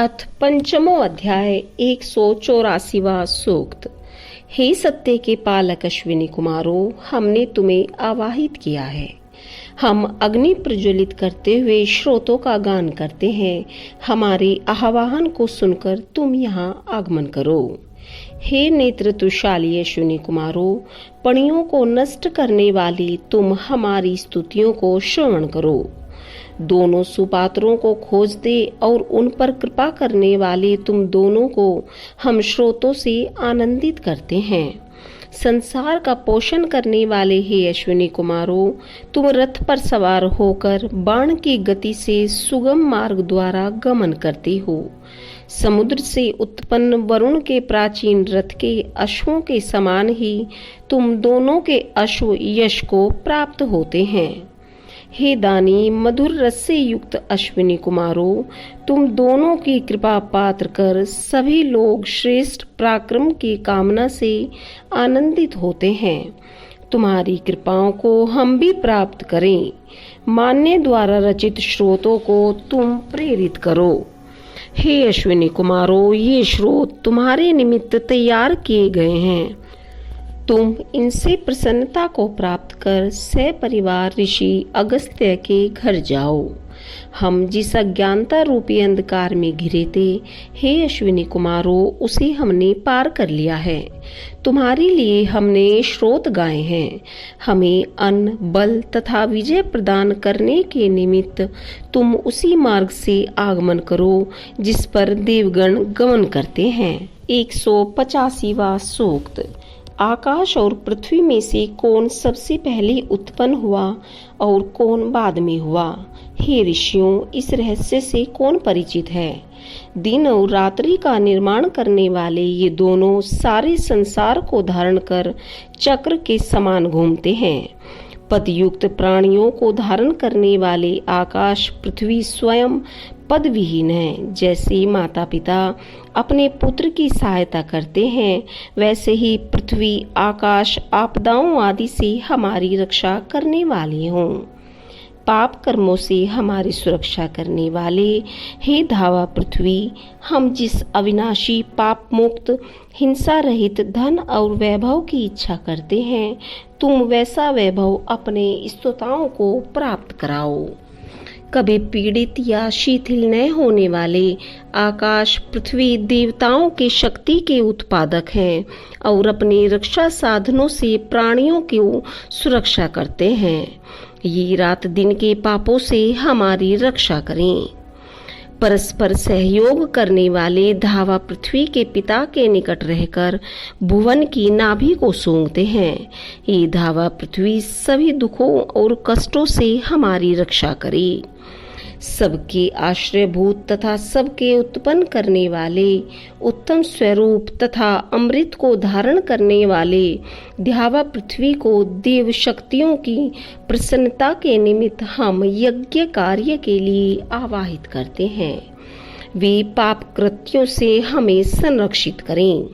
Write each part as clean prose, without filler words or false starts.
अथ पंचमो अध्याय 184वां सूक्त। हे सत्य के पालक अश्विनी कुमारों, हमने तुम्हें आवाहित किया है। हम अग्नि प्रज्वलित करते हुए श्रोतों का गान करते हैं। हमारे आह्वान को सुनकर तुम यहाँ आगमन करो। हे नेतृत्वशाली अश्विनी कुमारों, पणियों को नष्ट करने वाली तुम हमारी स्तुतियों को श्रवण करो। दोनों सुपात्रों को खोज दे और उन पर कृपा करने वाले तुम दोनों को हम श्रोतों से आनंदित करते हैं। संसार का पोषण करने वाले हे अश्विनी कुमारों, तुम रथ पर सवार होकर बाण की गति से सुगम मार्ग द्वारा गमन करते हो। समुद्र से उत्पन्न वरुण के प्राचीन रथ के अश्वों के समान ही तुम दोनों के अश्व यश को प्राप्त होते हैं। हे दानी मधुर रस से युक्त अश्विनी कुमारों, तुम दोनों की कृपा पात्र कर सभी लोग श्रेष्ठ पराक्रम की कामना से आनंदित होते हैं। तुम्हारी कृपाओं को हम भी प्राप्त करें। मान्य द्वारा रचित स्रोतों को तुम प्रेरित करो। हे अश्विनी कुमारों, ये स्रोत तुम्हारे निमित्त तैयार किए गए हैं। तुम इनसे प्रसन्नता को प्राप्त कर सपरिवार ऋषि अगस्त्य के घर जाओ। हम जिस अज्ञानता रूपी अंधकार में घिरे थे, हे अश्विनी कुमारों, उसे हमने पार कर लिया है। तुम्हारे लिए हमने स्रोत गाए हैं। हमें अन्न, बल तथा विजय प्रदान करने के निमित्त तुम उसी मार्ग से आगमन करो जिस पर देवगण गमन करते हैं। 185वां सूक्त। आकाश और पृथ्वी में से कौन सबसे पहले उत्पन्न हुआ और कौन बाद में हुआ? हे ऋषियों, इस रहस्य से कौन परिचित है? दिन और रात्रि का निर्माण करने वाले ये दोनों सारे संसार को धारण कर चक्र के समान घूमते हैं। पदयुक्त प्राणियों को धारण करने वाले आकाश पृथ्वी स्वयं पद विहीन है। जैसे माता पिता अपने पुत्र की सहायता करते हैं, वैसे ही पृथ्वी आकाश आपदाओं आदि से हमारी रक्षा करने वाले हों। पाप कर्मों से हमारी सुरक्षा करने वाले हे धावा पृथ्वी, हम जिस अविनाशी पाप मुक्त हिंसा रहित धन और वैभव की इच्छा करते हैं, तुम वैसा वैभव अपने स्तोताओं को प्राप्त कराओ। कभी पीड़ित या शिथिल न होने वाले आकाश पृथ्वी देवताओं के शक्ति के उत्पादक हैं और अपने रक्षा साधनों से प्राणियों की सुरक्षा करते हैं। ये रात दिन के पापों से हमारी रक्षा करें। परस्पर सहयोग करने वाले धावा पृथ्वी के पिता के निकट रहकर भुवन की नाभि को सूंघते हैं। ये धावा पृथ्वी सभी दुखों और कष्टों से हमारी रक्षा करे। सबके आश्रयभूत तथा सबके उत्पन्न करने वाले उत्तम स्वरूप तथा अमृत को धारण करने वाले धावा पृथ्वी को देव शक्तियों की प्रसन्नता के निमित्त हम यज्ञ कार्य के लिए आवाहित करते हैं। वे पाप कृत्यों से हमें संरक्षित करें।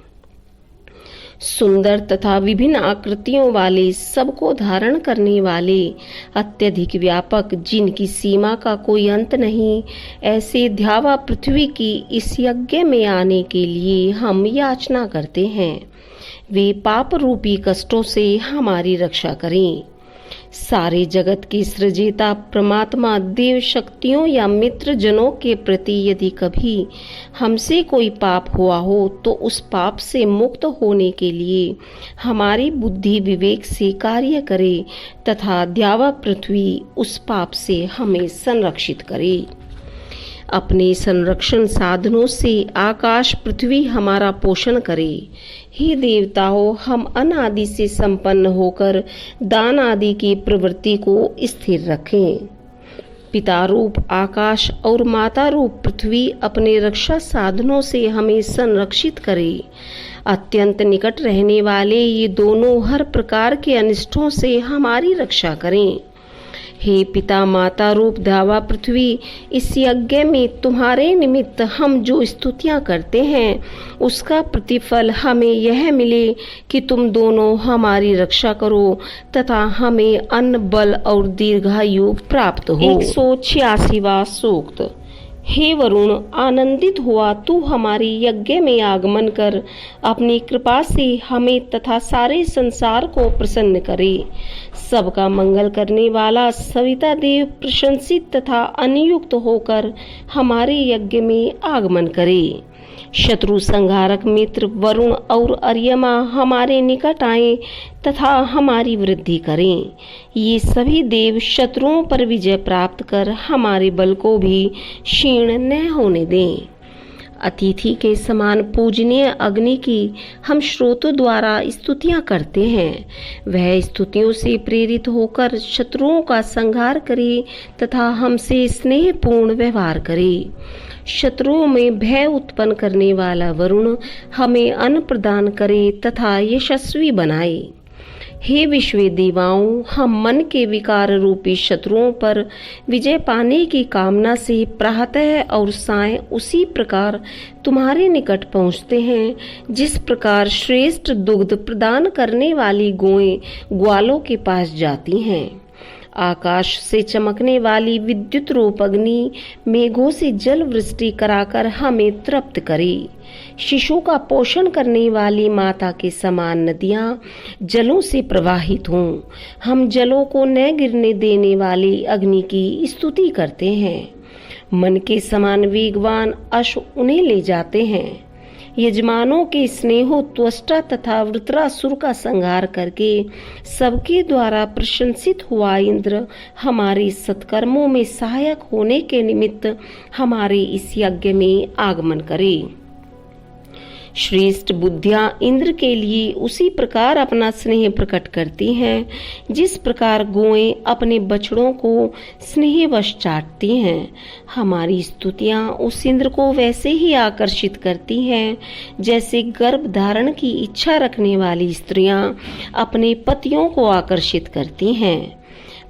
सुंदर तथा विभिन्न आकृतियों वाले, सबको धारण करने वाले, अत्यधिक व्यापक, जिनकी सीमा का कोई अंत नहीं, ऐसे धावा पृथ्वी की इस यज्ञ में आने के लिए हम याचना करते हैं। वे पाप रूपी कष्टों से हमारी रक्षा करें। सारे जगत की सृजेता परमात्मा देव शक्तियों या मित्र जनों के प्रति यदि कभी हमसे कोई पाप हुआ हो, तो उस पाप से मुक्त होने के लिए हमारी बुद्धि विवेक से कार्य करे तथा धावा पृथ्वी उस पाप से हमें संरक्षित करे। अपने संरक्षण साधनों से आकाश पृथ्वी हमारा पोषण करे। हे देवताओं, हम अनादि से संपन्न होकर दान आदि की प्रवृत्ति को स्थिर रखें। पिता रूप आकाश और माता रूप पृथ्वी अपने रक्षा साधनों से हमें संरक्षित करे। अत्यंत निकट रहने वाले ये दोनों हर प्रकार के अनिष्टों से हमारी रक्षा करें। हे पिता माता रूप धावा पृथ्वी, इस यज्ञ में तुम्हारे निमित्त हम जो स्तुतियां करते हैं, उसका प्रतिफल हमें यह मिले कि तुम दोनों हमारी रक्षा करो तथा हमें अन्न बल और दीर्घायु प्राप्त हो। 186वां सूक्त। हे वरुण, आनंदित हुआ तू हमारी यज्ञ में आगमन कर अपनी कृपा से हमें तथा सारे संसार को प्रसन्न करे। सबका मंगल करने वाला सविता देव प्रशंसित तथा अनियुक्त होकर हमारे यज्ञ में आगमन करे। शत्रु संहारक मित्र वरुण और अर्यमा हमारे निकट आए तथा हमारी वृद्धि करें। ये सभी देव शत्रुओं पर विजय प्राप्त कर हमारे बल को भी क्षीण न होने दें। अतिथि के समान पूजनीय अग्नि की हम श्रोतों द्वारा स्तुतियां करते हैं। वह स्तुतियों से प्रेरित होकर शत्रुओं का संहार करे तथा हमसे स्नेहपूर्ण व्यवहार करे। शत्रुओं में भय उत्पन्न करने वाला वरुण हमें अन्न प्रदान करे तथा यशस्वी बनाए। हे विश्व देवाओं, हम मन के विकार रूपी शत्रुओं पर विजय पाने की कामना से प्रातः और सायं उसी प्रकार तुम्हारे निकट पहुँचते हैं जिस प्रकार श्रेष्ठ दुग्ध प्रदान करने वाली गौएं ग्वालों के पास जाती हैं। आकाश से चमकने वाली विद्युत रूप अग्नि मेघों से जल वृष्टि कराकर हमें तृप्त करे। शिशु का पोषण करने वाली माता के समान नदियां जलों से प्रवाहित हों। हम जलों को न गिरने देने वाली अग्नि की स्तुति करते हैं। मन के समान वेगवान अश्व उन्हें ले जाते हैं। यजमानों के स्नेहो त्वष्टा तथा वृत्रासुर का संहार करके सबके द्वारा प्रशंसित हुआ इंद्र हमारे सत्कर्मों में सहायक होने के निमित्त हमारे इस यज्ञ में आगमन करे। श्रेष्ठ बुद्धियां इंद्र के लिए उसी प्रकार अपना स्नेह प्रकट करती हैं जिस प्रकार गौएं अपने बछड़ों को स्नेहवश चाटती हैं। हमारी स्तुतियां उस इंद्र को वैसे ही आकर्षित करती हैं जैसे गर्भ धारण की इच्छा रखने वाली स्त्रियां अपने पतियों को आकर्षित करती हैं।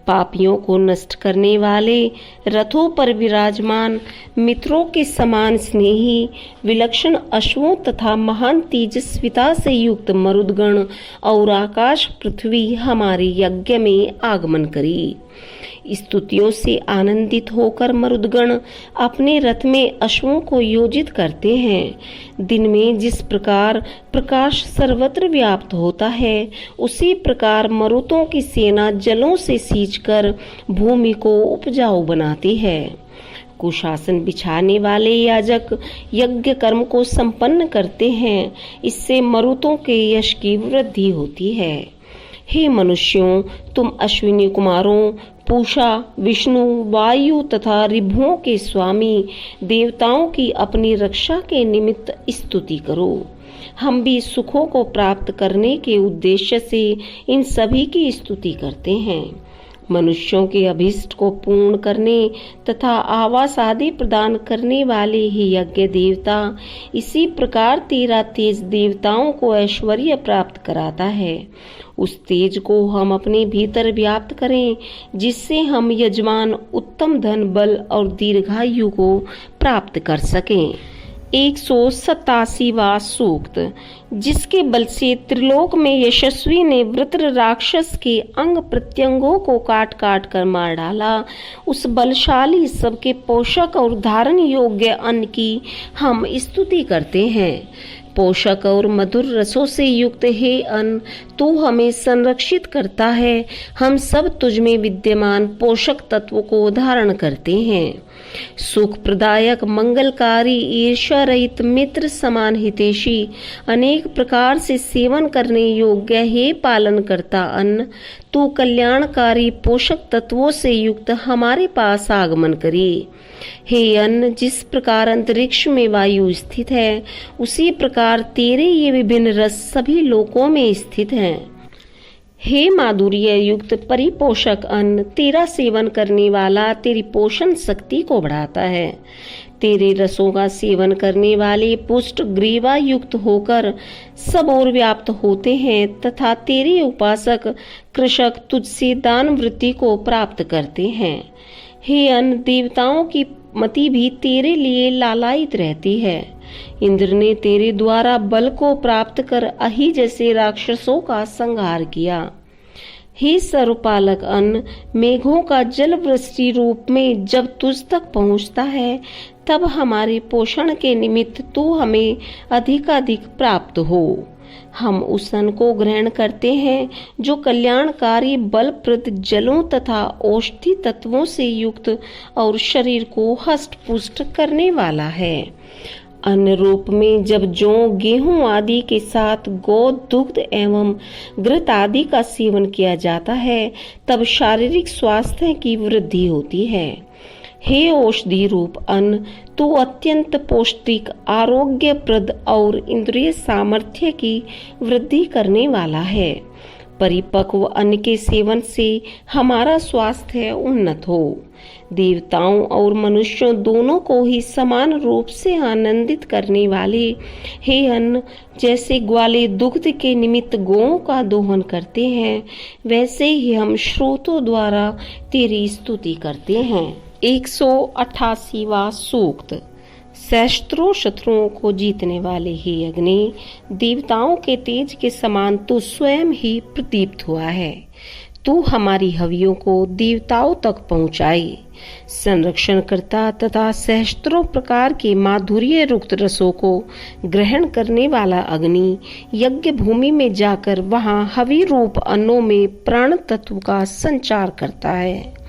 पापियों को नष्ट करने वाले रथों पर विराजमान मित्रों के समान स्नेही विलक्षण अश्वों तथा महान तेजस्विता से युक्त मरुदगण और आकाश पृथ्वी हमारे यज्ञ में आगमन करी। स्तुतियों से आनंदित होकर मरुदगण अपने रथ में अश्वों को योजित करते हैं। दिन में जिस प्रकार प्रकाश सर्वत्र व्याप्त होता है उसी प्रकार मरुतों की सेना जलों से सींचकर भूमि को उपजाऊ बनाती है। कुशासन बिछाने वाले याजक यज्ञ कर्म को संपन्न करते हैं। इससे मरुतों के यश की वृद्धि होती है। हे मनुष्यों, तुम अश्विनी कुमारों पूषा, विष्णु, वायु तथा ऋभुओं के स्वामी देवताओं की अपनी रक्षा के निमित्त स्तुति करो। हम भी सुखों को प्राप्त करने के उद्देश्य से इन सभी की स्तुति करते हैं। मनुष्यों के अभीष्ट को पूर्ण करने तथा आवास आदि प्रदान करने वाले ही यज्ञ देवता इसी प्रकार तेरा तेज देवताओं को ऐश्वर्य प्राप्त कराता है। उस तेज को हम अपने भीतर व्याप्त करें जिससे हम यजमान उत्तम धन बल और दीर्घायु को प्राप्त कर सकें। 187वां सूक्त। जिसके बल से त्रिलोक में यशस्वी ने वृत्र राक्षस के अंग प्रत्यंगों को काट काट कर मार डाला, उस बलशाली सबके पोषक और धारण योग्य अन्न की हम स्तुति करते हैं। पोषक और मधुर रसों से युक्त हे अन्न, तू हमें संरक्षित करता है। हम सब तुझ में विद्यमान पोषक तत्व को धारण करते हैं। सुख प्रदायक मंगलकारी ईर्ष्या रहित मित्र समान हितैषी अनेक प्रकार से सेवन करने योग्य हे पालन करता अन्न, तू कल्याणकारी पोषक तत्वों से युक्त हमारे पास आगमन करे। हे अन्न, जिस प्रकार अंतरिक्ष में वायु स्थित है उसी प्रकार तेरे ये विभिन्न रस सभी लोकों में स्थित हैं। हे माधुर्य युक्त परिपोषक अन्न, तेरा सेवन करने वाला तेरी पोषण शक्ति को बढ़ाता है। तेरे रसों का सेवन करने वाले पुष्ट ग्रीवा युक्त होकर सब ओर व्याप्त होते हैं तथा तेरे उपासक कृषक तुझसे दान वृत्ति को प्राप्त करते हैं। हे अन्न, देवताओं की मति भी तेरे लिए लालायित रहती है। इंद्र ने तेरे द्वारा बल को प्राप्त कर अहि जैसे राक्षसों का संहार किया। हे सर्वपालक अन्न, मेघों का जल वृष्टि रूप में जब तुझ तक पहुँचता है तब हमारे पोषण के निमित्त तू हमें अधिकाधिक प्राप्त हो। हम उस अन्न को ग्रहण करते हैं जो कल्याणकारी बलप्रद जलों तथा औषधि तत्वों से युक्त और शरीर को हष्ट पुष्ट करने वाला है। अन्न रूप में जब जौ, गेहूं आदि के साथ गौ दुग्ध एवं घृत आदि का सेवन किया जाता है, तब शारीरिक स्वास्थ्य की वृद्धि होती है। हे औषधि रूप अन्न, तू अत्यंत पौष्टिक, आरोग्यप्रद और इंद्रिय सामर्थ्य की वृद्धि करने वाला है। परिपक्व अन्न के सेवन से हमारा स्वास्थ्य उन्नत हो। देवताओं और मनुष्यों दोनों को ही समान रूप से आनंदित करने वाले हे अन्न, जैसे ग्वाले दुग्ध के निमित्त गौओं का दोहन करते हैं, वैसे ही हम श्रोतों द्वारा तेरी स्तुति करते हैं। 188वां सूक्त। सहस्त्रों शत्रुओं को जीतने वाले हे अग्नि, देवताओं के तेज के समान तू स्वयं ही प्रदीप्त हुआ है। तू हमारी हवियों को देवताओं तक पहुँचाए। संरक्षण करता तथा सहस्त्रों प्रकार के माधुर्य रुक्त रसों को ग्रहण करने वाला अग्नि यज्ञ भूमि में जाकर वहां हवि रूप अन्नों में प्राण तत्व का संचार करता है।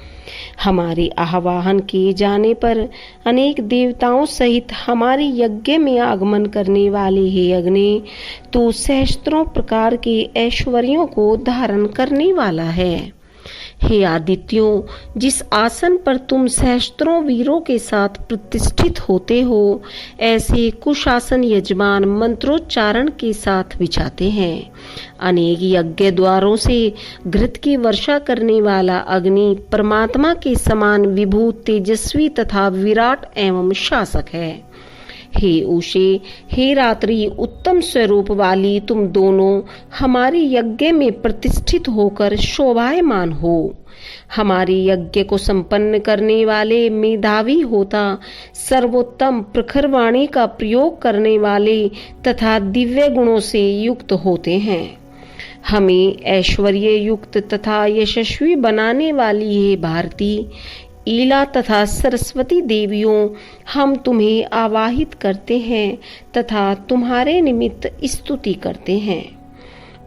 हमारे आह्वान किए जाने पर अनेक देवताओं सहित हमारे यज्ञ में आगमन करने वाले हे अग्नि, तू सहस्त्रों प्रकार के ऐश्वर्यों को धारण करने वाला है। हे आदित्यों, जिस आसन पर तुम सहस्त्रों वीरों के साथ प्रतिष्ठित होते हो, ऐसे कुशासन यजमान मंत्रोच्चारण के साथ बिछाते हैं। अनेक यज्ञ द्वारों से घृत की वर्षा करने वाला अग्नि परमात्मा के समान विभू, तेजस्वी तथा विराट एवं शासक है। हे उषे, हे रात्रि, उत्तम स्वरूप वाली तुम दोनों हमारे यज्ञ में प्रतिष्ठित होकर शोभायमान हो। हमारे यज्ञ को संपन्न करने वाले मेधावी होता, सर्वोत्तम प्रखर वाणी का प्रयोग करने वाले तथा दिव्य गुणों से युक्त होते हैं। हमें ऐश्वर्य युक्त तथा यशस्वी बनाने वाली हे भारती, ईला तथा सरस्वती देवियों, हम तुम्हें आवाहित करते हैं तथा तुम्हारे निमित्त स्तुति करते हैं।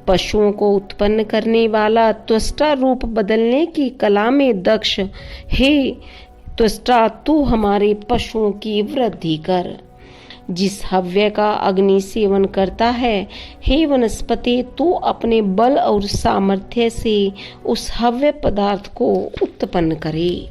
पशुओं को उत्पन्न करने वाला त्वष्टा रूप बदलने की कला में दक्ष हे त्वष्टा, तू हमारे पशुओं की वृद्धि कर। जिस हव्य का अग्नि सेवन करता है, हे वनस्पति, तू अपने बल और सामर्थ्य से उस हव्य पदार्थ को उत्पन्न करे।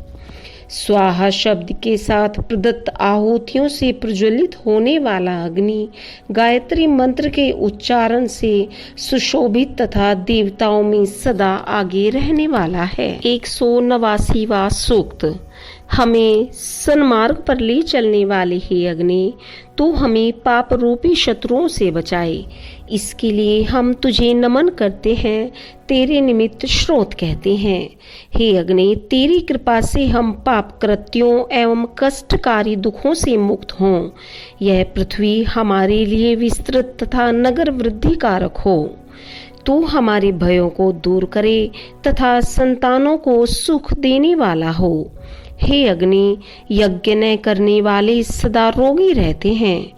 स्वाहा शब्द के साथ प्रदत्त आहुतियों से प्रज्वलित होने वाला अग्नि गायत्री मंत्र के उच्चारण से सुशोभित तथा देवताओं में सदा आगे रहने वाला है। 189वां सूक्त। हमें सन्मार्ग पर ले चलने वाले हे अग्नि, तू हमें पाप रूपी शत्रुओं से बचाए। इसके लिए हम तुझे नमन करते हैं, तेरे निमित्त श्रोत कहते हैं। हे अग्नि, तेरी कृपा से हम पाप कृत्यों एवं कष्टकारी दुखों से मुक्त हों। यह पृथ्वी हमारे लिए विस्तृत तथा नगर वृद्धि कारक हो। तू हमारे भयों को दूर करे तथा संतानों को सुख देने वाला हो। हे अग्नि, यज्ञ न करने वाले सदा रोगी रहते हैं।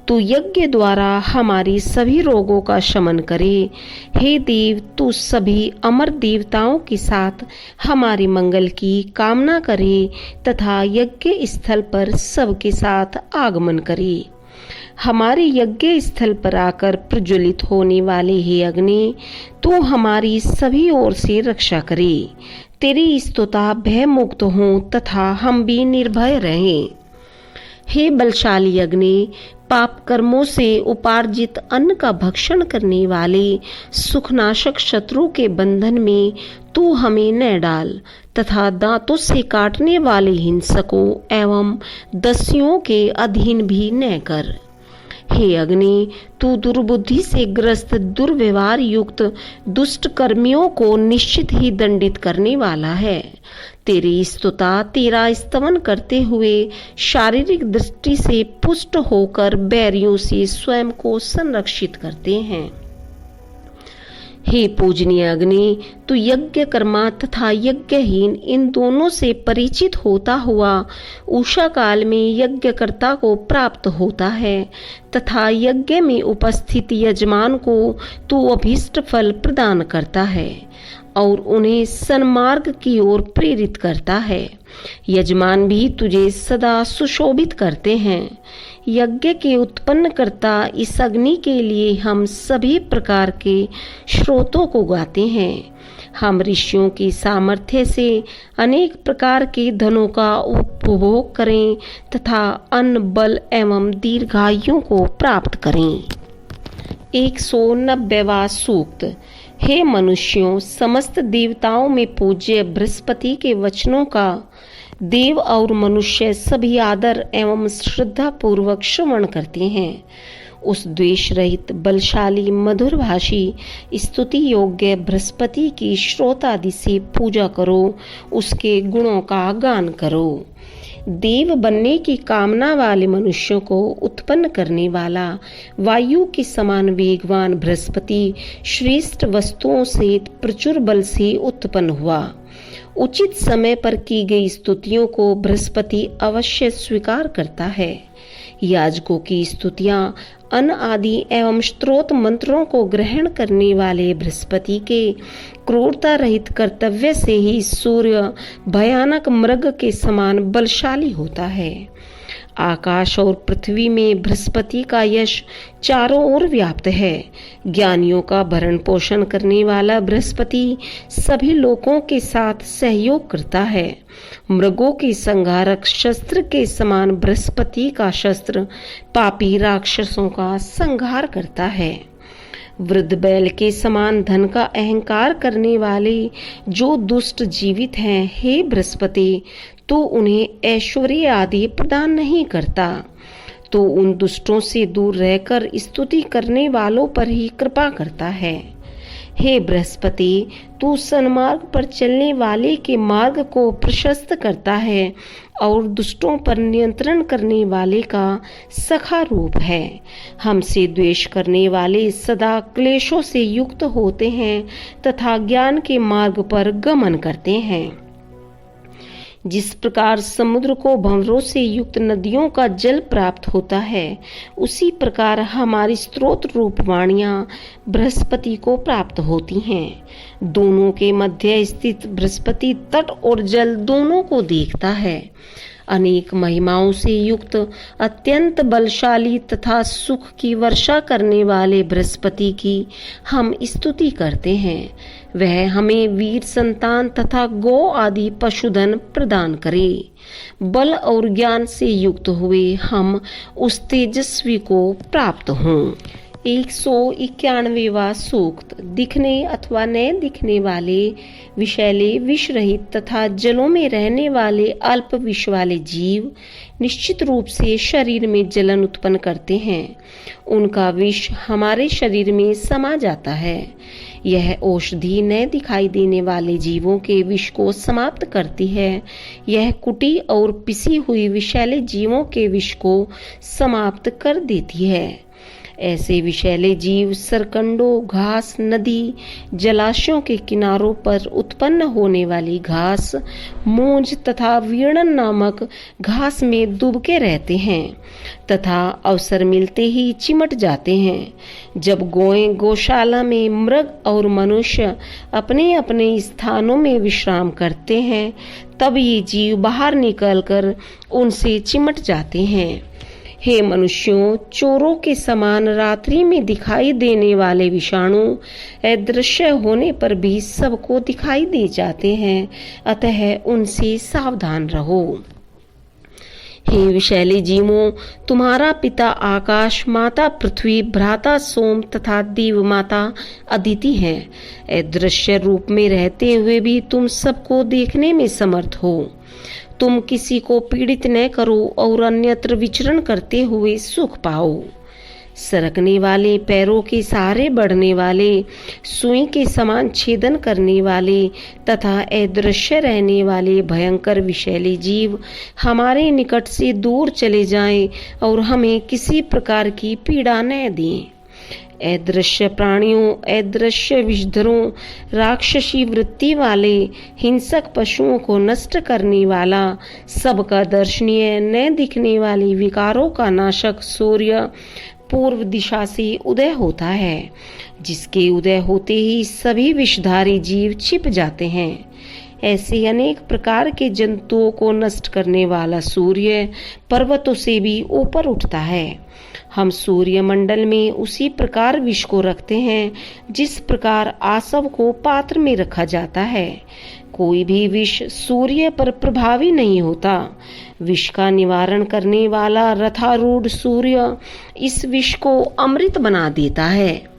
तू यज्ञ द्वारा हमारी सभी रोगों का शमन करे। हे देव, तू सभी अमर देवताओं के साथ हमारे मंगल की कामना करे तथा यज्ञ स्थल पर सबके साथ आगमन करे। हमारे यज्ञ स्थल पर आकर प्रज्वलित होने वाले हे अग्नि, तू हमारी सभी ओर से रक्षा करे। तेरी स्तुता भय मुक्त हों तथा हम भी निर्भय रहें। हे बलशाली अग्नि, पाप कर्मों से उपार्जित अन्न का भक्षण करने वाले सुखनाशक शत्रु के बंधन में तू हमें न डाल तथा दांतों से काटने वाले हिंसकों एवं दस्युओं के अधीन भी न कर। हे अग्नि, तू दुर्बुद्धि से ग्रस्त दुर्व्यवहार युक्त दुष्ट कर्मियों को निश्चित ही दंडित करने वाला है। तेरी स्तुता, तेरा स्तवन करते हुए शारीरिक दृष्टि से पुष्ट होकर बैरियों से स्वयं को संरक्षित करते हैं। हे पूजनीय अग्नि, तू यज्ञ कर्मा तथा यज्ञहीन इन दोनों से परिचित होता हुआ उषा काल में यज्ञकर्ता को प्राप्त होता है तथा यज्ञ में उपस्थित यजमान को तू अभीष्ट फल प्रदान करता है और उन्हें सन्मार्ग की ओर प्रेरित करता है। यजमान भी तुझे सदा सुशोभित करते हैं। यज्ञ के उत्पन्न करता इस अग्नि के लिए हम सभी प्रकार के स्रोतों को गाते हैं। हम ऋषियों की सामर्थ्य से अनेक प्रकार के धनों का उपभोग करें तथा अन्न, बल एवं दीर्घायु को प्राप्त करें। 190वां सूक्त। हे मनुष्यों, समस्त देवताओं में पूज्य बृहस्पति के वचनों का देव और मनुष्य सभी आदर एवं श्रद्धा पूर्वक श्रवण करते हैं। उस द्वेष रहित, बलशाली, मधुरभाषी, स्तुति योग्य बृहस्पति की श्रोतादि से पूजा करो, उसके गुणों का गान करो। देव बनने की कामना वाले मनुष्यों को उत्पन्न करने वाला वायु के समान वेगवान बृहस्पति श्रेष्ठ वस्तुओं से प्रचुर बल से उत्पन्न हुआ। उचित समय पर की गई स्तुतियों को बृहस्पति अवश्य स्वीकार करता है। याजकों की स्तुतियां, अन्न आदि एवं स्तोत्र मंत्रों को ग्रहण करने वाले बृहस्पति के क्रूरता रहित कर्तव्य से ही सूर्य भयानक मृग के समान बलशाली होता है। आकाश और पृथ्वी में बृहस्पति का यश चारों ओर व्याप्त है। ज्ञानियों का भरण पोषण करने वाला बृहस्पति सभी लोगों के साथ सहयोग करता है। मृगों के संहारक शस्त्र के समान बृहस्पति का शस्त्र पापी राक्षसों का संहार करता है। वृद्ध बैल के समान धन का अहंकार करने वाले जो दुष्ट जीवित हैं, हे बृहस्पति, तो उन्हें ऐश्वर्य आदि प्रदान नहीं करता, तो उन दुष्टों से दूर रहकर स्तुति करने वालों पर ही कृपा करता है। हे बृहस्पति, तू सन्मार्ग पर चलने वाले के मार्ग को प्रशस्त करता है और दुष्टों पर नियंत्रण करने वाले का सखा रूप है। हमसे द्वेष करने वाले सदा क्लेशों से युक्त होते हैं तथा ज्ञान के मार्ग पर गमन करते हैं। जिस प्रकार समुद्र को भंवरों से युक्त नदियों का जल प्राप्त होता है, उसी प्रकार हमारी स्त्रोत रूप वाणियां बृहस्पति को प्राप्त होती हैं। दोनों के मध्य स्थित बृहस्पति तट और जल दोनों को देखता है। अनेक महिमाओं से युक्त, अत्यंत बलशाली तथा सुख की वर्षा करने वाले बृहस्पति की हम स्तुति करते हैं। वह हमें वीर संतान तथा गौ आदि पशुधन प्रदान करे। बल और ज्ञान से युक्त हुए हम उस तेजस्वी को प्राप्त हों। 191वां सूक्त। दिखने अथवा न दिखने वाले, विषैले, विष रहित तथा जलों में रहने वाले अल्प विष वाले जीव निश्चित रूप से शरीर में जलन उत्पन्न करते हैं। उनका विष हमारे शरीर में समा जाता है। यह औषधि न दिखाई देने वाले जीवों के विष को समाप्त करती है। यह कुटी और पिसी हुई विषैले जीवों के विष को समाप्त कर देती है। ऐसे विषैले जीव सरकंडों, घास, नदी, जलाशयों के किनारों पर उत्पन्न होने वाली घास, मूंज तथा वीणन नामक घास में डूबके रहते हैं तथा अवसर मिलते ही चिमट जाते हैं। जब गौएं गौशाला में मृग और मनुष्य अपने अपने स्थानों में विश्राम करते हैं, तब ये जीव बाहर निकलकर उनसे चिमट जाते हैं। हे मनुष्यों, चोरों के समान रात्रि में दिखाई देने वाले विषाणु अदृश्य होने पर भी सबको दिखाई दे जाते हैं, अतः उनसे सावधान रहो। हे विषैले जीवों, तुम्हारा पिता आकाश, माता पृथ्वी, भ्राता सोम तथा देव माता अदिति है। अदृश्य रूप में रहते हुए भी तुम सबको देखने में समर्थ हो। तुम किसी को पीड़ित न करो और अन्यत्र विचरण करते हुए सुख पाओ। सरकने वाले, पैरों के सहारे बढ़ने वाले, सुई के समान छेदन करने वाले तथा अदृश्य रहने वाले भयंकर विषैले जीव हमारे निकट से दूर चले जाएं और हमें किसी प्रकार की पीड़ा न दें। अदृश्य प्राणियों, अदृश्य विषधरों, राक्षसी वृत्ति वाले हिंसक पशुओं को नष्ट करने वाला, सबका दर्शनीय न दिखने वाले विकारों का नाशक सूर्य पूर्व दिशा से उदय होता है, जिसके उदय होते ही सभी विषधारी जीव छिप जाते हैं। ऐसे अनेक प्रकार के जंतुओं को नष्ट करने वाला सूर्य पर्वतों से भी ऊपर उठता है। हम सूर्य मंडल में उसी प्रकार विष को रखते हैं जिस प्रकार आसव को पात्र में रखा जाता है। कोई भी विष सूर्य पर प्रभावी नहीं होता। विष का निवारण करने वाला रथारूढ़ सूर्य इस विष को अमृत बना देता है।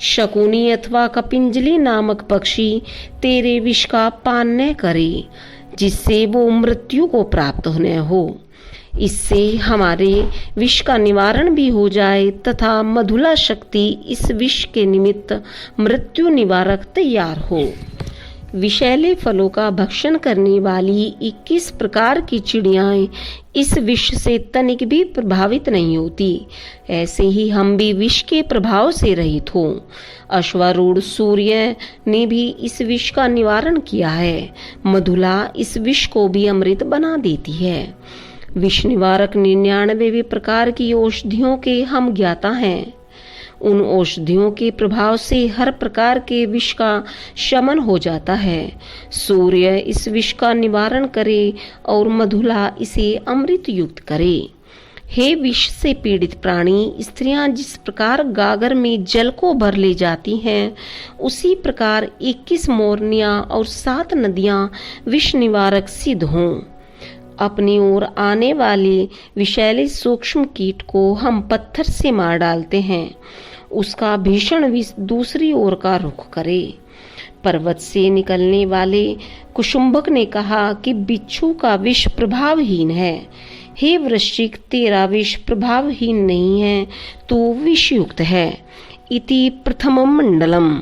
शकुनी अथवा कपिंजली नामक पक्षी तेरे विष का पान न करे, जिससे वो मृत्यु को प्राप्त न हो। इससे हमारे विष का निवारण भी हो जाए तथा मधुला शक्ति इस विष के निमित्त मृत्यु निवारक तैयार हो। विषैले फलों का भक्षण करने वाली 21 प्रकार की चिड़ियाएं इस विष से तनिक भी प्रभावित नहीं होती। ऐसे ही हम भी विष के प्रभाव से रहित हों। अश्वारूढ़ सूर्य ने भी इस विष का निवारण किया है। मधुला इस विष को भी अमृत बना देती है। विष निवारक 99 प्रकार की औषधियों के हम ज्ञाता हैं। उन औषधियों के प्रभाव से हर प्रकार के विष का शमन हो जाता है। सूर्य इस विष का निवारण करे और मधुला इसे अमृत युक्त करे। हे विष से पीड़ित प्राणी, स्त्रियां जिस प्रकार गागर में जल को भर ले जाती हैं, उसी प्रकार 21 मोरनियां और 7 नदियां विष निवारक सिद्ध हों। अपनी ओर आने वाले विषैले सूक्ष्म कीट को हम पत्थर से मार डालते हैं। उसका भीषण विष दूसरी ओर का रुख करे। पर्वत से निकलने वाले कुशुंभक ने कहा कि बिच्छू का विष प्रभावहीन है। हे वृश्चिक, तेरा विष प्रभावहीन नहीं है, तू विषयुक्त है। इति प्रथमम मंडलम।